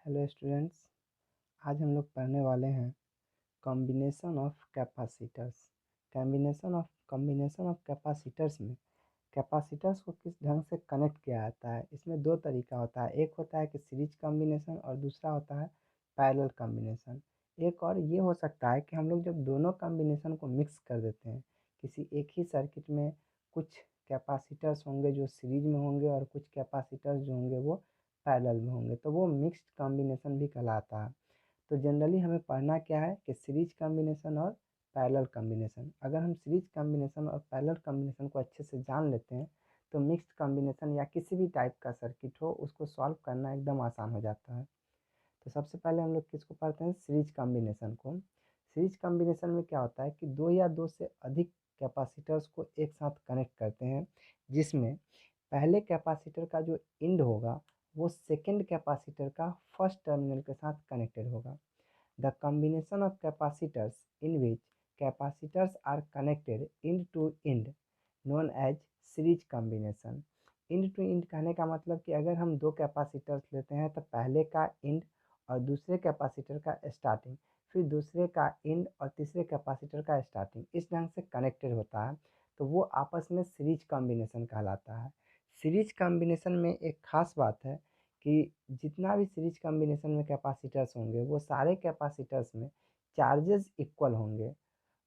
Hello students. आज हम लोग पढ़ने वाले हैं combination of capacitors. Combination of capacitors में कैपेसिटर्स को किस ढंग से कनेक्ट किया जाता है। इसमें दो तरीका होता है, एक होता है कि सीरीज कॉम्बिनेशन और दूसरा होता है पैरेलल कॉम्बिनेशन। एक और ये हो सकता है कि हम लोग जब दोनों कॉम्बिनेशन को मिक्स कर देते हैं, किसी एक ही सर्किट में कुछ कैपेसिटर्स होंगे जो सीरीज में होंगे और कुछ कैपेसिटर्स जो होंगे वो पैरेलल में होंगे, तो वो मिक्स्ड कॉम्बिनेशन भी कहलाता है। तो जनरली हमें पढ़ना क्या है कि सीरीज कॉम्बिनेशन और पैरेलल कॉम्बिनेशन। अगर हम सीरीज कॉम्बिनेशन और पैरेलल कॉम्बिनेशन को अच्छे से जान लेते हैं तो मिक्स्ड कॉम्बिनेशन या किसी भी टाइप का सर्किट हो उसको सॉल्व करना एकदम आसान हो जाता है। तो सबसे पहले हम लोग किसको पढ़ते हैं, सीरीज कॉम्बिनेशन को। सीरीज कॉम्बिनेशन में क्या होता है कि दो या दो से अधिक कैपेसिटर्स को एक साथ कनेक्ट करते हैं, जिसमें पहले कैपेसिटर का जो इंड होगा वो सेकेंड कैपेसिटर का फर्स्ट टर्मिनल के साथ कनेक्टेड होगा। The combination of capacitors in which capacitors are connected end to end known as series combination. End to end कहने का मतलब कि अगर हम दो कैपेसिटर्स लेते हैं तो पहले का इंड और दूसरे कैपेसिटर का स्टार्टिंग, फिर दूसरे का इंड और तीसरे कैपेसिटर का स्टार्टिंग इस ढंग से कनेक्टेड होता है, तो वो आपस में सीरीज कॉम्बिनेशन कहलाता है। सीरीज कॉम्बिनेशन में एक खास बात है कि जितना भी सीरीज कॉम्बिनेशन में कैपेसिटर्स होंगे वो सारे कैपेसिटर्स में चार्जेस इक्वल होंगे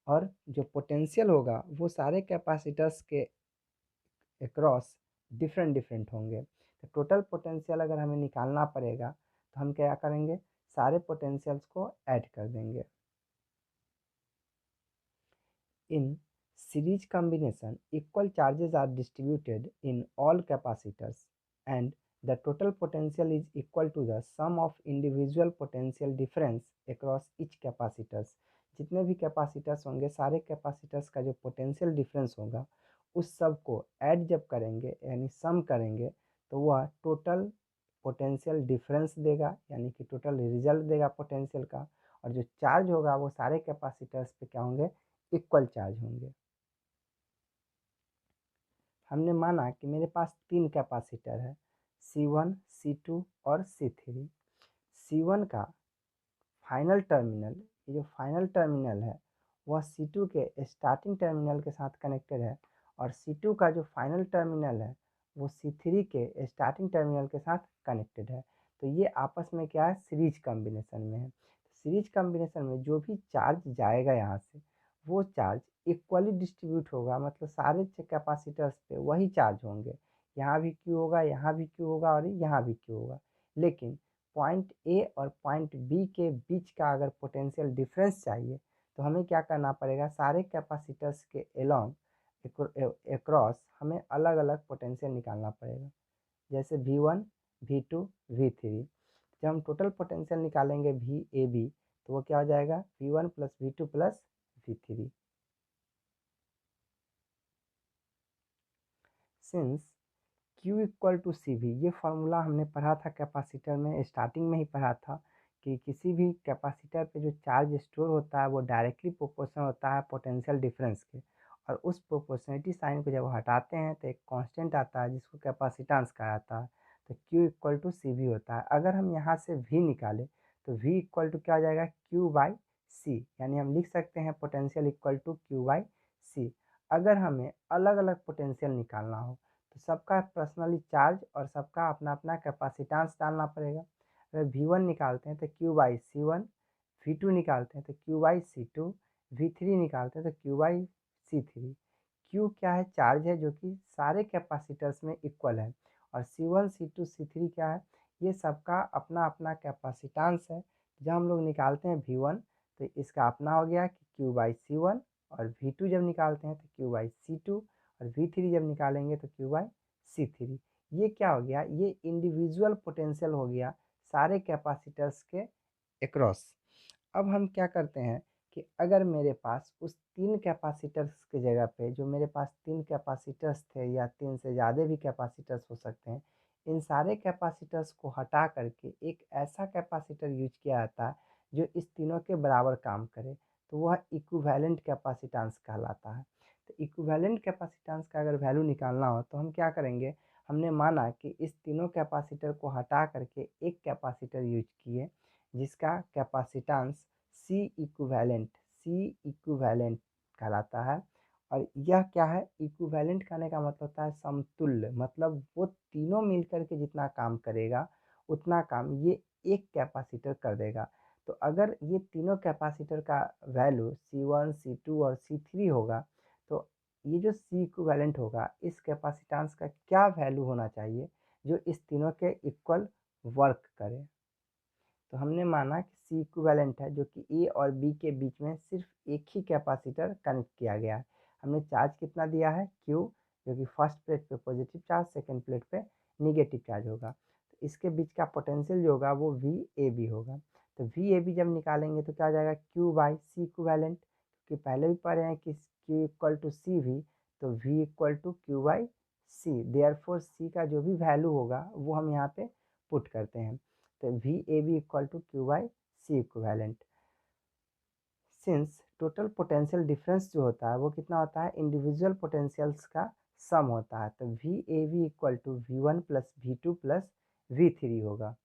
और जो पोटेंशियल होगा वो सारे कैपेसिटर्स के अक्रॉस डिफरेंट डिफरेंट होंगे। तो टोटल पोटेंशियल अगर हमें निकालना पड़ेगा तो हम क्या करेंगे, सारे पोटेंशियल्स को ऐड कर देंगे। In series combination, equal charges are distributed in all capacitors and the total potential is equal to the sum of individual potential difference across each capacitors। जितने भी कैपेसिटर्स होंगे सारे कैपेसिटर्स का जो पोटेंशियल डिफरेंस होगा उस सब को ऐड जब करेंगे यानी सम करेंगे तो वह टोटल पोटेंशियल डिफरेंस देगा, यानी कि टोटल रिजल्ट देगा पोटेंशियल का। और जो चार्ज होगा वो सारे कैपेसिटर्स पे क्या होंगे, इक्वल चार्ज होंगे। हमने माना कि मेरे पास तीन कैपेसिटर है, C1, C2 और C3। C1 का फाइनल टर्मिनल, ये जो फाइनल टर्मिनल है वह C2 के स्टार्टिंग टर्मिनल के साथ कनेक्टेड है और C2 का जो फाइनल टर्मिनल है वो C3 के स्टार्टिंग टर्मिनल के साथ कनेक्टेड है। तो ये आपस में क्या है, सीरीज कॉम्बिनेशन में है। तो सीरीज कॉम्बिनेशन में जो भी चार्ज जाएगा यहाँ से वो चार्ज इक्वली डिस्ट्रीब्यूट होगा, मतलब सारे कैपेसिटर्स पे वही चार्ज होंगे। यहाँ भी क्यू होगा, यहाँ भी क्यू होगा और यहाँ भी क्यू होगा। लेकिन पॉइंट ए और पॉइंट बी के बीच का अगर पोटेंशियल डिफरेंस चाहिए तो हमें क्या करना पड़ेगा, सारे कैपेसिटर्स के एलॉन्ग एक्रॉस हमें अलग अलग पोटेंशियल निकालना पड़ेगा। जैसे V1, V2, V3। जब हम टोटल पोटेंशियल निकालेंगे वी ए बी तो वो क्या हो जाएगा, V1 plus V2 plus V3। Since Q equal to C V, ये फार्मूला हमने पढ़ा था कैपेसिटर में, स्टार्टिंग में ही पढ़ा था कि किसी भी कैपेसिटर पे जो चार्ज स्टोर होता है वो डायरेक्टली प्रोपोर्शनल होता है पोटेंशियल डिफरेंस के। और उस प्रोपोर्शनलिटी साइन को जब हटाते हैं तो एक कांस्टेंट आता है जिसको कैपेसिटेंस कहा जाता है। तो Q equal to C V होता है। अगर हम यहाँ से V निकालें तो V इक्वल टू क्या हो जाएगा, Q बाई सी, यानी हम लिख सकते हैं potential equal to Q by C. अगर हमें अलग अलग पोटेंशियल निकालना हो तो सबका पर्सनली चार्ज और सबका अपना अपना कैपेसिटेंस डालना पड़ेगा। अगर V1 निकालते हैं तो Q बाई C1, V2 निकालते हैं तो Q बाई C2, V3 निकालते हैं तो Q बाई C3। Q क्या है, चार्ज है जो कि सारे कैपेसिटर्स में इक्वल है। और C1, C2, C3 क्या है, ये सबका अपना अपना कैपेसिटेंस है। जब हम लोग निकालते हैं V1 तो इसका अपना हो गया कि Q बाई C1, और V2 जब निकालते हैं तो Q बाई C2, और V3 जब निकालेंगे तो Q बाई C3। ये क्या हो गया, ये इंडिविजुअल पोटेंशियल हो गया सारे कैपेसिटर्स के अक्रॉस। अब हम क्या करते हैं कि अगर मेरे पास उस तीन कैपेसिटर्स की जगह पे, जो मेरे पास तीन कैपेसिटर्स थे या तीन से ज़्यादा भी कैपेसिटर्स हो सकते हैं, इन सारे कैपेसिटर्स को हटा करके एक ऐसा कैपेसिटर यूज किया जाता है जो इस तीनों के बराबर काम करे, तो वह इक्विवेलेंट कैपेसिटेंस कहलाता है। तो इक्विवेलेंट कैपेसिटेंस का अगर वैल्यू निकालना हो तो हम क्या करेंगे, हमने माना कि इस तीनों कैपेसिटर को हटा करके एक कैपेसिटर यूज किए जिसका कैपेसिटेंस सी इक्विवेलेंट कहलाता है। और यह क्या है, इक्विवेलेंट कहने का मतलब होता है समतुल्य, मतलब वो तीनों मिलकर के जितना काम करेगा उतना काम ये एक कैपेसिटर कर देगा। तो अगर ये तीनों कैपेसिटर का वैल्यू C1 C2 और C3 होगा तो ये जो C इक्विवेलेंट होगा इस कैपेसिटेंस का क्या वैल्यू होना चाहिए जो इस तीनों के इक्वल वर्क करे। तो हमने माना कि C इक्विवेलेंट है जो कि A और B के बीच में सिर्फ एक ही कैपेसिटर कनेक्ट किया गया है। हमने चार्ज कितना दिया है Q, जो कि फर्स्ट प्लेट पे पॉजिटिव चार्ज, सेकंड प्लेट पे निगेटिव चार्ज होगा। तो इसके बीच का पोटेंशियल जो होगा वो VAB होगा। तो VAB जब निकालेंगे तो क्या हो जाएगा Q बाई C इक्विवेलेंट, क्योंकि पहले भी पढ़े हैं कि Q इक्वल टू CV, तो V equal to Q by C। Therefore C का जो भी वैल्यू होगा वो हम यहाँ पे पुट करते हैं। तो VAB equal to Q by C equivalent. Since total potential difference जो होता है वो कितना होता है, इंडिविजुअल पोटेंशियल्स का सम होता है। तो VAB equal to V1 plus V2 plus V3 होगा।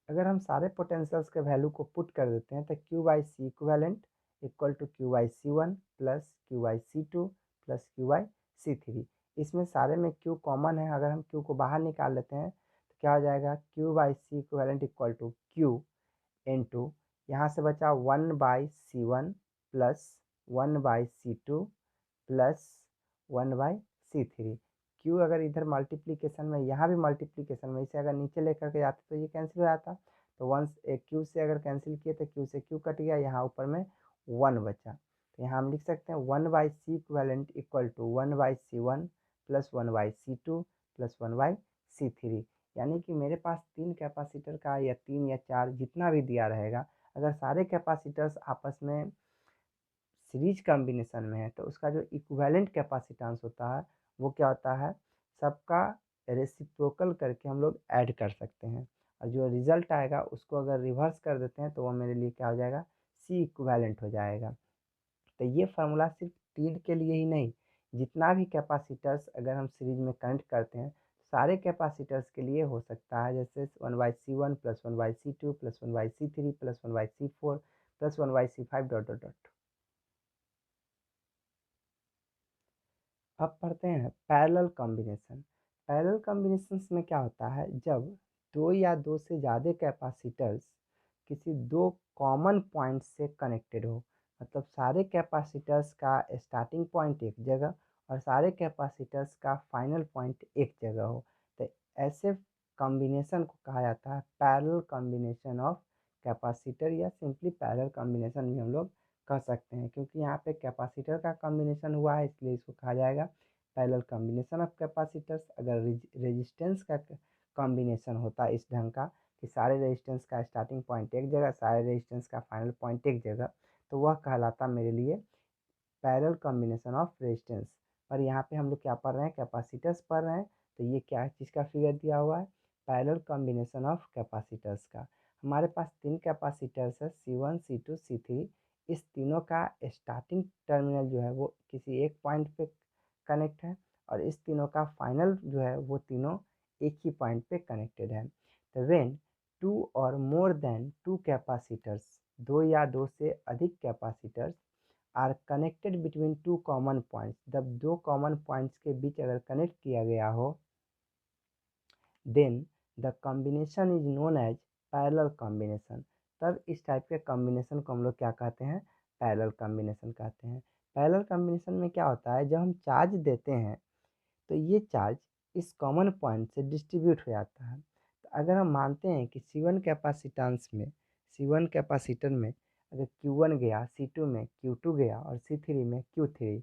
अगर हम सारे पोटेंशियल्स के वैल्यू को पुट कर देते हैं तो Q by C equivalent equal to Q by C1 plus Q by C2 plus Q by C3। इसमें सारे में Q कॉमन है, अगर हम Q को बाहर निकाल लेते हैं तो क्या हो जाएगा Q by C equivalent equal to Q into यहाँ से बचा 1/C1 plus 1/C2 plus 1/C3। Q अगर इधर मल्टीप्लीकेशन में, यहाँ भी मल्टीप्लीकेशन में, इसे अगर नीचे लेकर के जाते तो ये कैंसिल हो जाता। तो वन क्यू से अगर कैंसिल किए तो क्यू से क्यू कट गया, यहाँ ऊपर में 1 बचा। तो यहाँ हम लिख सकते हैं 1/C equivalent equal to 1/C1 plus 1/C2 plus 1/C3। यानी कि मेरे पास 3 कैपेसिटर का या 3 या 4 जितना भी दिया रहेगा, अगर सारे कैपेसिटर्स आपस में सीरीज कॉम्बिनेशन में है तो उसका जो इक्विवेलेंट कैपेसिटेंस होता है वो क्या होता है, सबका रेसिप्रोकल करके हम लोग ऐड कर सकते हैं। और जो रिजल्ट आएगा उसको अगर रिवर्स कर देते हैं तो वो मेरे लिए क्या हो जाएगा, C इक्विवेलेंट हो जाएगा। तो ये फार्मूला सिर्फ तीन के लिए ही नहीं, जितना भी कैपेसिटर्स अगर हम सीरीज में कनेक्ट करते हैं सारे कैपेसिटर्स के लिए हो सकता है। जैसे 1/C1 plus 1/C2 plus 1/C3 plus 1/C4 plus 1/C5 dot dot dot. अब पढ़ते हैं पैरेलल कॉम्बिनेशन। पैरेलल कॉम्बिनेशंस में क्या होता है, जब दो या दो से ज़्यादा कैपेसिटर्स किसी दो कॉमन पॉइंट से कनेक्टेड हो, मतलब सारे कैपेसिटर्स का स्टार्टिंग पॉइंट एक जगह और सारे कैपेसिटर्स का फाइनल पॉइंट एक जगह हो, तो ऐसे कॉम्बिनेशन को कहा जाता है पैरेलल कॉम्बिनेशन ऑफ कैपेसिटर, या सिंपली पैरेलल कॉम्बिनेशन भी हम लोग कह सकते हैं। क्योंकि यहाँ पे कैपेसिटर का कॉम्बिनेशन हुआ है इसलिए इसको कहा जाएगा पैरेलल कॉम्बिनेशन ऑफ कैपेसिटर्स। अगर रेजिस्टेंस का कॉम्बिनेशन होता है इस ढंग का कि सारे रेजिस्टेंस का स्टार्टिंग पॉइंट एक जगह, सारे रेजिस्टेंस का फाइनल पॉइंट एक जगह, तो वह कहलाता मेरे लिए पैरेलल कॉम्बिनेशन ऑफ रेजिस्टेंस। और यहाँ पे हम लोग क्या पढ़ रहे हैं, कैपेसिटर्स पढ़ रहे हैं। तो ये क्या चीज़ का फिगर दिया हुआ है, पैरेलल कॉम्बिनेशन ऑफ कैपेसिटर्स का। हमारे पास तीन कैपेसिटर्स है C1 C2 C3। इस तीनों का स्टार्टिंग टर्मिनल जो है वो किसी एक पॉइंट पे कनेक्ट है और इस तीनों का फाइनल जो है वो तीनों एक ही पॉइंट पे कनेक्टेड है। तो व्हेन टू और मोर देन टू कैपेसिटर्स, दो या दो से अधिक capacitors are connected between two common points, जब दो कॉमन पॉइंट्स के बीच अगर कनेक्ट किया गया हो, then the combination is known as parallel combination. तब इस टाइप के कॉम्बिनेशन को हम लोग क्या कहते हैं, पैरेलल कॉम्बिनेशन कहते हैं। पैरेलल कॉम्बिनेशन में क्या होता है, जब हम चार्ज देते हैं तो ये चार्ज इस कॉमन पॉइंट से डिस्ट्रीब्यूट हो जाता है। तो अगर हम मानते हैं कि C1 कैपेसिटेंस में, C1 कैपेसिटर में अगर Q1 गया, C2 में Q2 गया और C3 में Q3,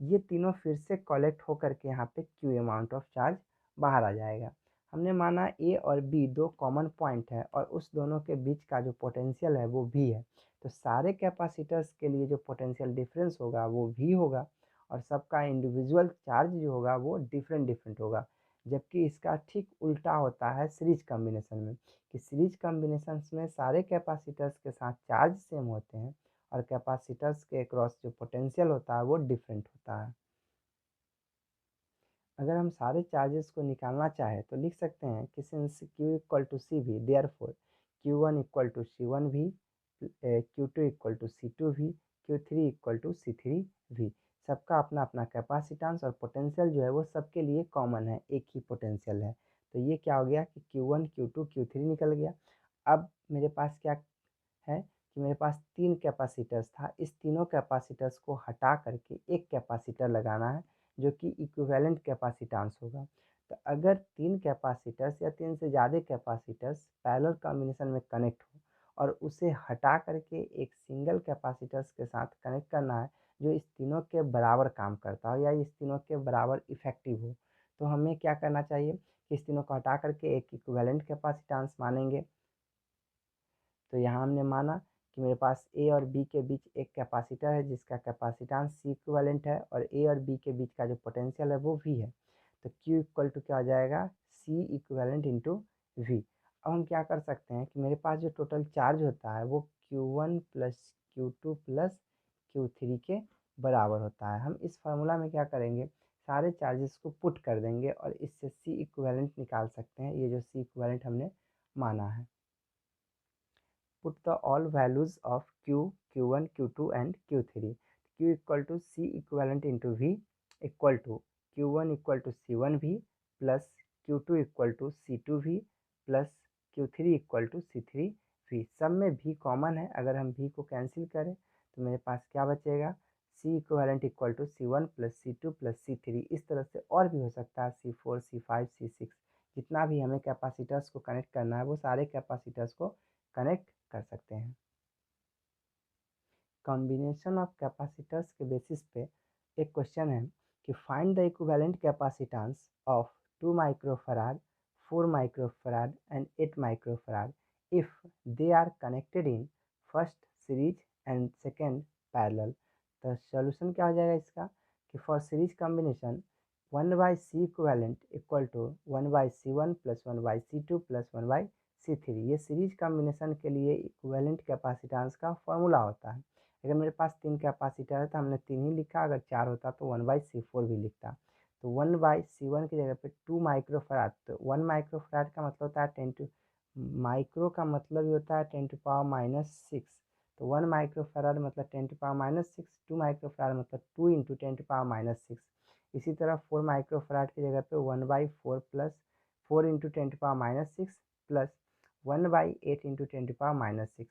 ये तीनों फिर से कलेक्ट होकर के यहाँ पे Q अमाउंट ऑफ चार्ज बाहर आ जाएगा। हमने माना A और B दो कॉमन पॉइंट है और उस दोनों के बीच का जो पोटेंशियल है वो V है। तो सारे कैपेसिटर्स के लिए जो पोटेंशियल डिफरेंस होगा वो V होगा और सबका इंडिविजुअल चार्ज जो होगा वो डिफरेंट डिफरेंट होगा। जबकि इसका ठीक उल्टा होता है सीरीज कॉम्बिनेशन में, कि सीरीज कॉम्बिनेशन में सारे कैपेसिटर्स के साथ चार्ज सेम होते हैं और कैपेसिटर्स के अक्रॉस जो पोटेंशियल होता है वो डिफरेंट होता है। अगर हम सारे चार्जेस को निकालना चाहें तो लिख सकते हैं कि since Q equal to C V therefore Q1 equal to C one V, Q2 equal to C two V, Q3 equal to C three V. सबका अपना अपना कैपेसिटेंस और पोटेंशियल जो है वो सबके लिए कॉमन है, एक ही पोटेंशियल है। तो ये क्या हो गया कि Q1 Q2 Q3 निकल गया। अब मेरे पास क्या है कि मेरे पास तीन कैपेसिटर्स था, इस तीनों कैपेसिटर्स को हटा करके एक कैपेसिटर लगाना है जो कि इक्विवेलेंट कैपेसिटेंस होगा। तो अगर तीन कैपेसिटर्स या तीन से ज़्यादा कैपेसिटर्स पैरेलल कॉम्बिनेशन में कनेक्ट हो और उसे हटा करके एक सिंगल कैपेसिटर्स के साथ कनेक्ट करना है जो इस तीनों के बराबर काम करता हो या इस तीनों के बराबर इफेक्टिव हो, तो हमें क्या करना चाहिए कि इस तीनों को हटा करके एक इक्विवेलेंट कैपेसिटेंस मानेंगे। तो यहाँ हमने माना कि मेरे पास ए और बी के बीच एक कैपेसिटर है जिसका कैपेसिटेंस सी इक्विवेलेंट है और ए और बी के बीच का जो पोटेंशियल है वो वी है। तो क्यू इक्वल टू क्या हो जाएगा, सी इक्विवेलेंट इंटू वी। अब हम क्या कर सकते हैं कि मेरे पास जो टोटल चार्ज होता है वो Q1 plus Q2 plus Q3 के बराबर होता है। हम इस फार्मूला में क्या करेंगे, सारे चार्जेस को पुट कर देंगे और इससे सी इक्विवेलेंट निकाल सकते हैं, ये जो सी इक्विवेलेंट हमने माना है। Put the all values of Q, Q1, Q2 and Q3. Q equal to C equivalent into V equal to Q1 equal to C1V plus Q2 equal to C2V plus Q3 equal to C3V। सब में V common है, अगर हम V को cancel करें तो मेरे पास क्या बचेगा, C equivalent equal to C1 plus C2 plus C3। इस तरह से और भी हो सकता है C4 C5 C6, जितना भी हमें कैपेसिटर्स को कनेक्ट करना है वो सारे कैपेसिटर्स को कनेक्ट कर सकते हैं। कॉम्बिनेशन ऑफ कैपेसिटर्स के बेसिस पे एक क्वेश्चन है कि find the equivalent capacitance of 2 microfarad, 4 microfarad and 8 microfarad if they are connected in first series and second parallel. तो सॉल्यूशन क्या हो जाएगा इसका कि for series combination 1/C equivalent equal to 1/C1 plus 1/C2 plus 1/C3। ये series combination के लिए equivalent capacitance का फॉर्मूला होता है। अगर मेरे पास तीन कैपेसिटर है तो हमने तीन ही लिखा, अगर चार होता तो 1/C4 भी लिखता। तो 1/C1 की जगह पे 2 माइक्रोफराड, तो 1 माइक्रोफराड का मतलब होता है 10 टू, माइक्रो का मतलब ही होता है 10⁻⁻6। तो 1 माइक्रोफराड मतलब 10⁻⁻6, 2 माइक्रोफराड मतलब 2 इंटू 10⁻⁻6। इसी तरह 4 माइक्रोफराड की जगह पे 1/4 प्लस 4 इंटू 10⁻⁻6 प्लस 1/8 इंटू 10⁻⁻6।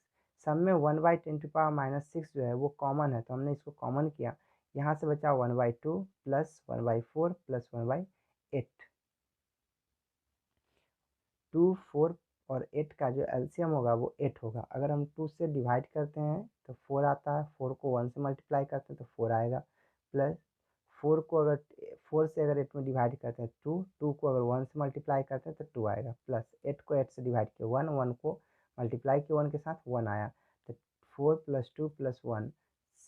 सब में 1/10⁻⁻6 जो है वो कॉमन है, तो हमने इसको कॉमन किया, यहाँ से बचा 1/2 प्लस 1/4 प्लस 1/8। 2, 4 और 8 का जो एलसीएम होगा वो 8 होगा। अगर हम 2 से डिवाइड करते हैं तो 4 आता है, 4 को 1 से मल्टीप्लाई करते हैं तो 4 आएगा, प्लस 4 को अगर 4 से अगर 8 में डिवाइड करते हैं 2, 2 को अगर 1 से मल्टीप्लाई करते हैं तो 2 आएगा, प्लस 8 को 8 से डिवाइड किया 1, 1 को मल्टीप्लाई किया 1 के साथ 1 आया। तो 4 प्लस 2 प्लस 1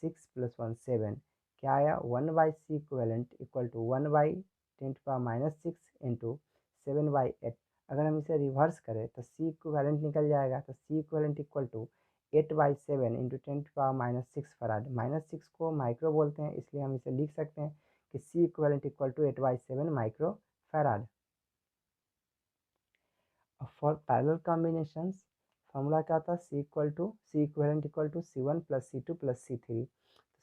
6 प्लस 1 7, क्या आया 1/C equivalent equal to 1/10⁻⁻6 into 7/8। अगर हम इसे रिवर्स करें तो सी इक्विवेलेंट निकल जाएगा, तो C equivalent equal to 8/7 into 10⁻⁻6 farad. -6 को माइक्रो बोलते हैं इसलिए हम इसे लिख सकते हैं कि C equivalent equal to 8/7 micro farad. For parallel combinations formula क्या होता है, C equivalent equal to C1 plus C2 plus C3।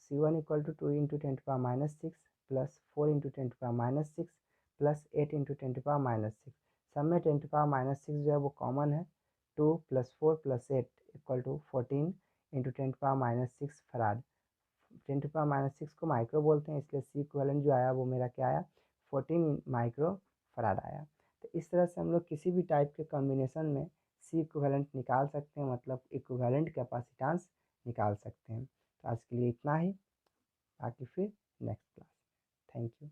C1 equal to 2 into 10⁻⁻6 plus 4 into 10⁻⁻6 plus 8 into 10⁻⁻6। सब में 10⁻⁻6 जो है वो कॉमन है। 2 plus 4 plus 8 equal to 14 into 10⁻⁻6 farad. 10⁻⁻6 को माइक्रो बोलते हैं इसलिए सी इक्विवेलेंट जो आया वो मेरा क्या आया, 14 माइक्रो फराड आया। तो इस तरह से हम लोग किसी भी टाइप के कॉम्बिनेशन में सी इक्विवेलेंट निकाल सकते हैं, मतलब इक्विवेलेंट कैपेसिटेंस निकाल सकते हैं। तो आज के लिए इतना ही, बाकी फिर नेक्स्ट क्लास। Thank you.